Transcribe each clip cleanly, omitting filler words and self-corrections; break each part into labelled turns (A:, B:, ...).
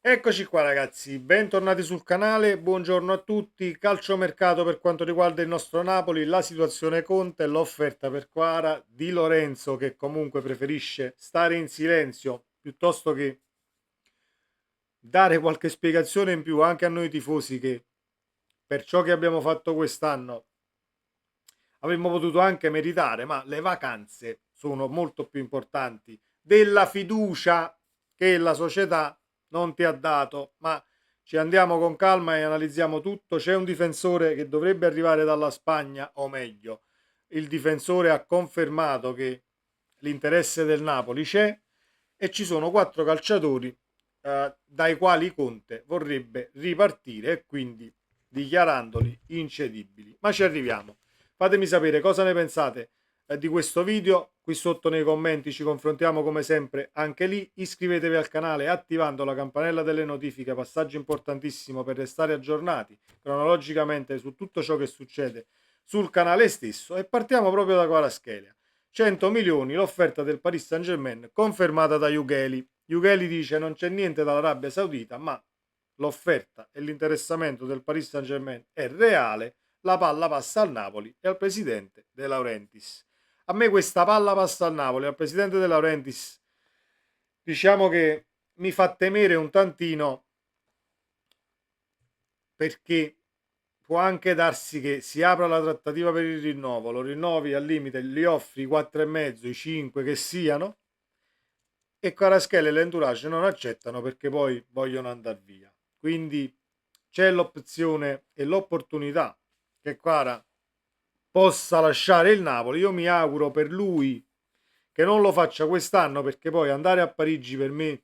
A: Eccoci qua ragazzi, bentornati sul canale, buongiorno a tutti. Calciomercato per quanto riguarda il nostro Napoli, la situazione Conte, l'offerta per Kvara, Di Lorenzo che comunque preferisce stare in silenzio piuttosto che dare qualche spiegazione in più anche a noi tifosi che per ciò che abbiamo fatto quest'anno avremmo potuto anche meritare, ma le vacanze sono molto più importanti della fiducia che la società non ti ha dato. Ma ci andiamo con calma e analizziamo tutto. C'è un difensore che dovrebbe arrivare dalla Spagna, o meglio, il difensore ha confermato che l'interesse del Napoli c'è e ci sono quattro calciatori dai quali Conte vorrebbe ripartire e quindi dichiarandoli incedibili. Ma ci arriviamo. Fatemi sapere cosa ne pensate di questo video. Qui sotto nei commenti ci confrontiamo come sempre anche lì. Iscrivetevi al canale attivando la campanella delle notifiche, passaggio importantissimo per restare aggiornati cronologicamente su tutto ciò che succede sul canale stesso. E partiamo proprio da Kvaratskhelia. 100 milioni l'offerta del Paris Saint-Germain confermata da Jugheli. Jugheli dice non c'è niente dall'Arabia Saudita, ma l'offerta e l'interessamento del Paris Saint-Germain è reale. La palla passa al Napoli e al presidente De Laurentiis. A me questa palla passa al Napoli, al presidente De Laurentiis, diciamo che mi fa temere un tantino, perché può anche darsi che si apra la trattativa per il rinnovo, lo rinnovi al limite, gli offri 4,5, i 5 che siano, e Kvaratskhelia e l'entourage non accettano perché poi vogliono andare via. Quindi c'è l'opzione e l'opportunità che Kvara possa lasciare il Napoli. Io mi auguro per lui che non lo faccia quest'anno, perché poi andare a Parigi per me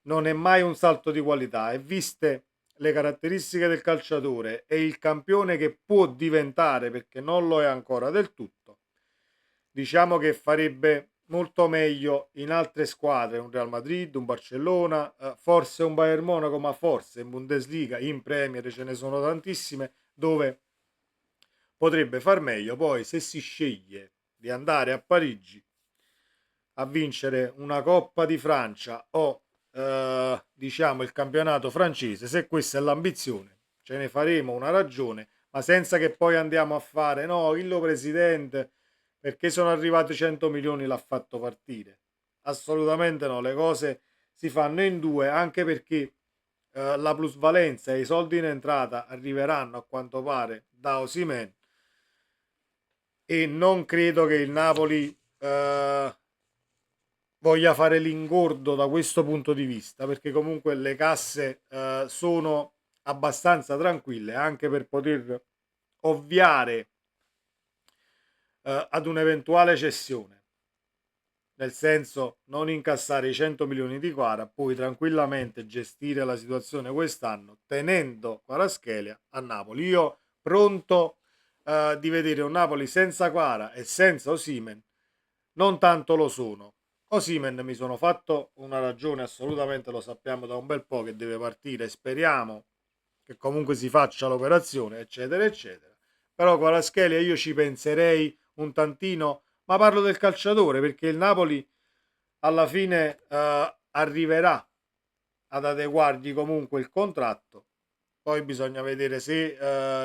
A: non è mai un salto di qualità, e viste le caratteristiche del calciatore e il campione che può diventare, perché non lo è ancora del tutto, diciamo che farebbe molto meglio in altre squadre, un Real Madrid, un Barcellona, forse un Bayern Monaco, ma forse in Bundesliga, in Premier ce ne sono tantissime dove potrebbe far meglio. Poi se si sceglie di andare a Parigi a vincere una Coppa di Francia o diciamo il campionato francese, se questa è l'ambizione, ce ne faremo una ragione, ma senza che poi andiamo a fare no, il presidente perché sono arrivati 100 milioni l'ha fatto partire. Assolutamente no, le cose si fanno in due, anche perché la plusvalenza e i soldi in entrata arriveranno a quanto pare da Osimhen, e non credo che il Napoli voglia fare l'ingordo da questo punto di vista, perché comunque le casse sono abbastanza tranquille anche per poter ovviare ad un'eventuale cessione, nel senso non incassare i 100 milioni di Kvara, puoi tranquillamente gestire la situazione quest'anno tenendo Kvaratskhelia a Napoli. Io pronto di vedere un Napoli senza Kvara e senza Osimhen non tanto lo sono. Osimhen mi sono fatto una ragione, assolutamente lo sappiamo da un bel po' che deve partire, speriamo che comunque si faccia l'operazione, eccetera, eccetera. Però Kvaratskhelia io ci penserei un tantino, ma parlo del calciatore perché il Napoli alla fine arriverà ad adeguargli comunque il contratto. Poi bisogna vedere se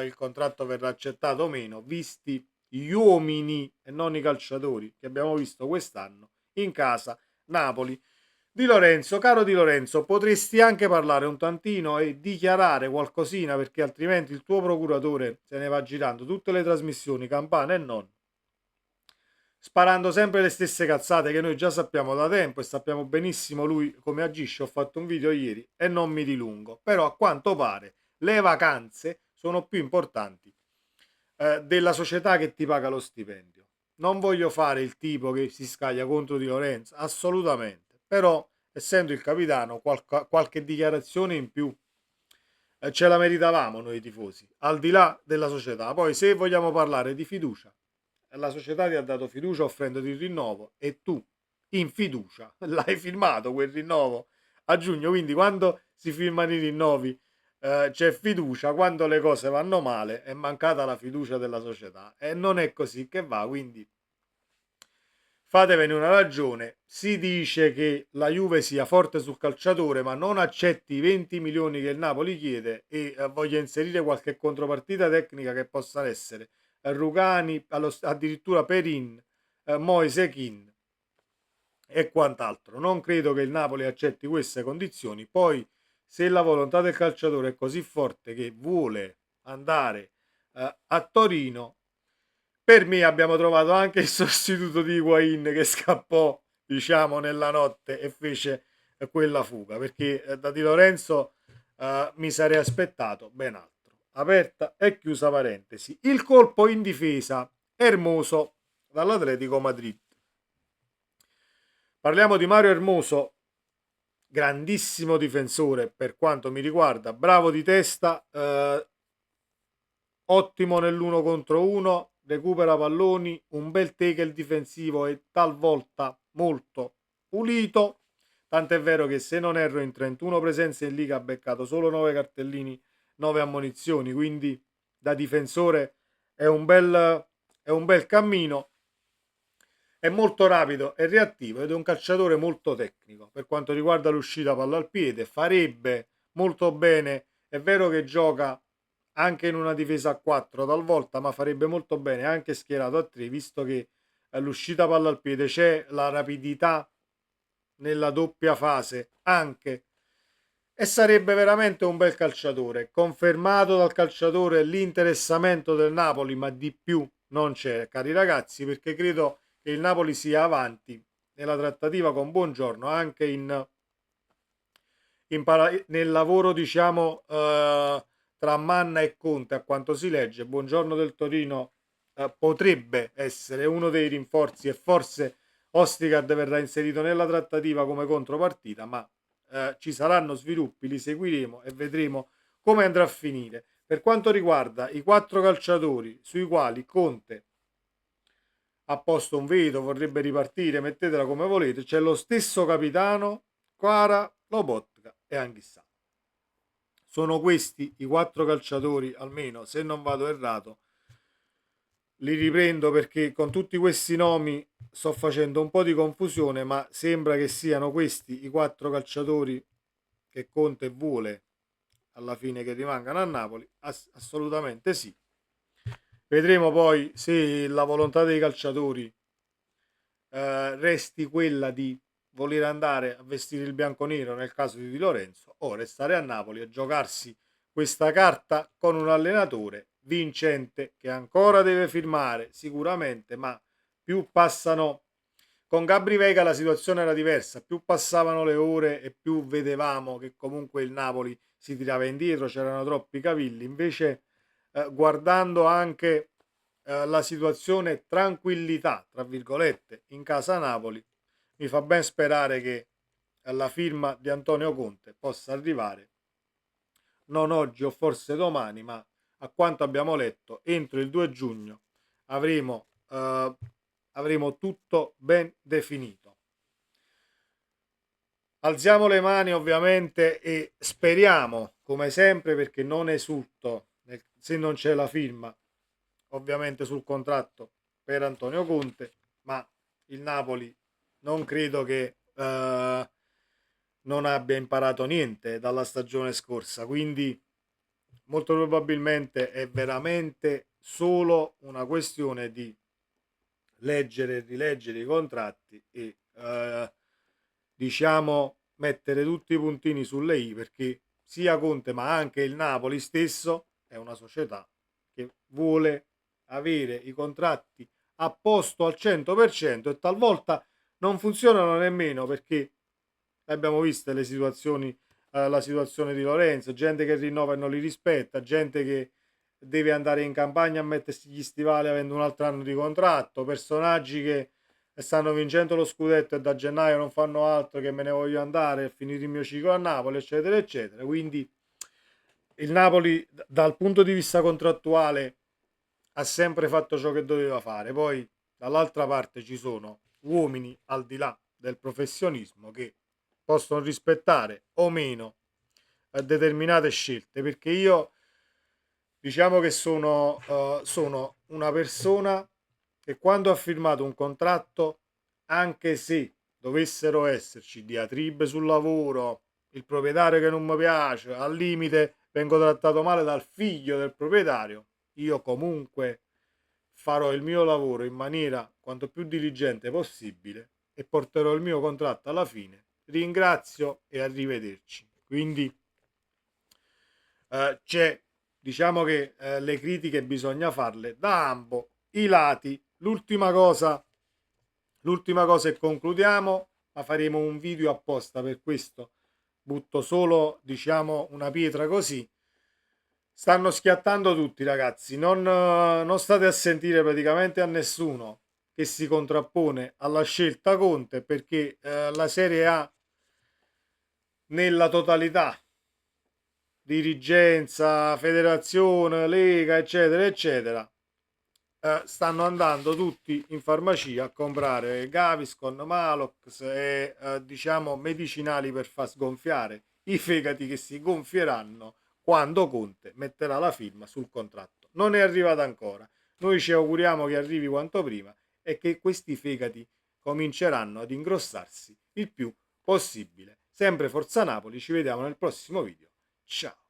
A: il contratto verrà accettato o meno, visti gli uomini e non i calciatori che abbiamo visto quest'anno in casa Napoli. Di Lorenzo, caro Di Lorenzo, potresti anche parlare un tantino e dichiarare qualcosina, perché altrimenti il tuo procuratore se ne va girando tutte le trasmissioni, campane e non, sparando sempre le stesse cazzate che noi già sappiamo da tempo e sappiamo benissimo lui come agisce. Ho fatto un video ieri e non mi dilungo, però a quanto pare le vacanze sono più importanti della società che ti paga lo stipendio. Non voglio fare il tipo che si scaglia contro Di Lorenzo, assolutamente, però essendo il capitano qualche dichiarazione in più ce la meritavamo noi tifosi, al di là della società. Poi se vogliamo parlare di fiducia, la società ti ha dato fiducia offrendoti il rinnovo e tu in fiducia l'hai firmato quel rinnovo a giugno, quindi quando si firmano i rinnovi c'è fiducia, quando le cose vanno male è mancata la fiducia della società e non è così che va. Quindi fatevene una ragione. Si dice che la Juve sia forte sul calciatore, ma non accetti i 20 milioni che il Napoli chiede e voglia inserire qualche contropartita tecnica che possa essere Rugani, addirittura Perin, Moise Kean e quant'altro. Non credo che il Napoli accetti queste condizioni. Poi, se la volontà del calciatore è così forte che vuole andare a Torino, per me abbiamo trovato anche il sostituto di Higuain che scappò, diciamo, nella notte e fece quella fuga, perché da Di Lorenzo mi sarei aspettato ben altro. Aperta e chiusa parentesi. Il colpo in difesa, Hermoso dall'Atletico Madrid. Parliamo di Mario Hermoso, grandissimo difensore per quanto mi riguarda, bravo di testa, ottimo nell'uno contro uno, recupera palloni, un bel tackle difensivo e talvolta molto pulito. Tant'è vero che, se non erro, in 31 presenze in Liga ha beccato solo 9 cartellini, 9 ammonizioni, quindi da difensore è un bel cammino. È molto rapido e reattivo ed è un calciatore molto tecnico. Per quanto riguarda l'uscita palla al piede, farebbe molto bene. È vero che gioca anche in una difesa a 4 talvolta, ma farebbe molto bene anche schierato a 3, visto che l'uscita palla al piede c'è, la rapidità nella doppia fase anche, e sarebbe veramente un bel calciatore. Confermato dal calciatore l'interessamento del Napoli, ma di più non c'è, cari ragazzi, perché credo che il Napoli sia avanti nella trattativa con Buongiorno anche nel lavoro, diciamo, tra Manna e Conte. A quanto si legge, Buongiorno del Torino potrebbe essere uno dei rinforzi e forse Ostigard verrà inserito nella trattativa come contropartita, ma ci saranno sviluppi, li seguiremo e vedremo come andrà a finire. Per quanto riguarda i 4 calciatori sui quali Conte ha posto un veto, vorrebbe ripartire, mettetela come volete, c'è lo stesso capitano, Kvara, Lobotka e Anghissà. Sono questi i 4 calciatori, almeno se non vado errato. Li riprendo perché con tutti questi nomi sto facendo un po' di confusione, ma sembra che siano questi i 4 calciatori che Conte vuole alla fine che rimangano a Napoli. Assolutamente sì. Vedremo poi se la volontà dei calciatori resti quella di voler andare a vestire il bianconero nel caso di Di Lorenzo, o restare a Napoli e giocarsi questa carta con un allenatore vincente che ancora deve firmare sicuramente, ma più passano, con Gabri Vega la situazione era diversa, più passavano le ore e più vedevamo che comunque il Napoli si tirava indietro, c'erano troppi cavilli. Invece guardando anche la situazione tranquillità, tra virgolette, in casa Napoli, mi fa ben sperare che la firma di Antonio Conte possa arrivare non oggi o forse domani, ma a quanto abbiamo letto entro il 2 giugno avremo tutto ben definito. Alziamo le mani ovviamente e speriamo, come sempre, perché non esulto se non c'è la firma ovviamente sul contratto per Antonio Conte, ma il Napoli non credo che non abbia imparato niente dalla stagione scorsa, quindi molto probabilmente è veramente solo una questione di leggere e rileggere i contratti e diciamo mettere tutti i puntini sulle i, perché sia Conte ma anche il Napoli stesso è una società che vuole avere i contratti a posto al 100% e talvolta non funzionano nemmeno, perché abbiamo visto le situazioni, la situazione di Lorenzo, gente che rinnova e non li rispetta, gente che deve andare in campagna a mettersi gli stivali avendo un altro anno di contratto, personaggi che stanno vincendo lo scudetto e da gennaio non fanno altro che me ne voglio andare e finire il mio ciclo a Napoli, eccetera eccetera. Quindi il Napoli dal punto di vista contrattuale ha sempre fatto ciò che doveva fare. Poi dall'altra parte ci sono uomini al di là del professionismo che possono rispettare o meno determinate scelte, perché io diciamo che sono una persona che quando ha firmato un contratto anche se dovessero esserci diatribe sul lavoro, il proprietario che non mi piace, al limite vengo trattato male dal figlio del proprietario, io comunque farò il mio lavoro in maniera quanto più diligente possibile e porterò il mio contratto alla fine. Ringrazio e arrivederci. Quindi c'è, diciamo che le critiche bisogna farle da ambo i lati. L'ultima cosa e concludiamo, ma faremo un video apposta per questo. Butto solo, diciamo, una pietra così. Stanno schiattando tutti, ragazzi. Non state a sentire praticamente a nessuno che si contrappone alla scelta Conte, perché la Serie A nella totalità, dirigenza, federazione, lega, eccetera, eccetera, stanno andando tutti in farmacia a comprare Gaviscon, Malox e diciamo medicinali per far sgonfiare i fegati, che si gonfieranno quando Conte metterà la firma sul contratto. Non è arrivata ancora. Noi ci auguriamo che arrivi quanto prima e che questi fegati cominceranno ad ingrossarsi il più possibile. Sempre Forza Napoli, ci vediamo nel prossimo video. Ciao.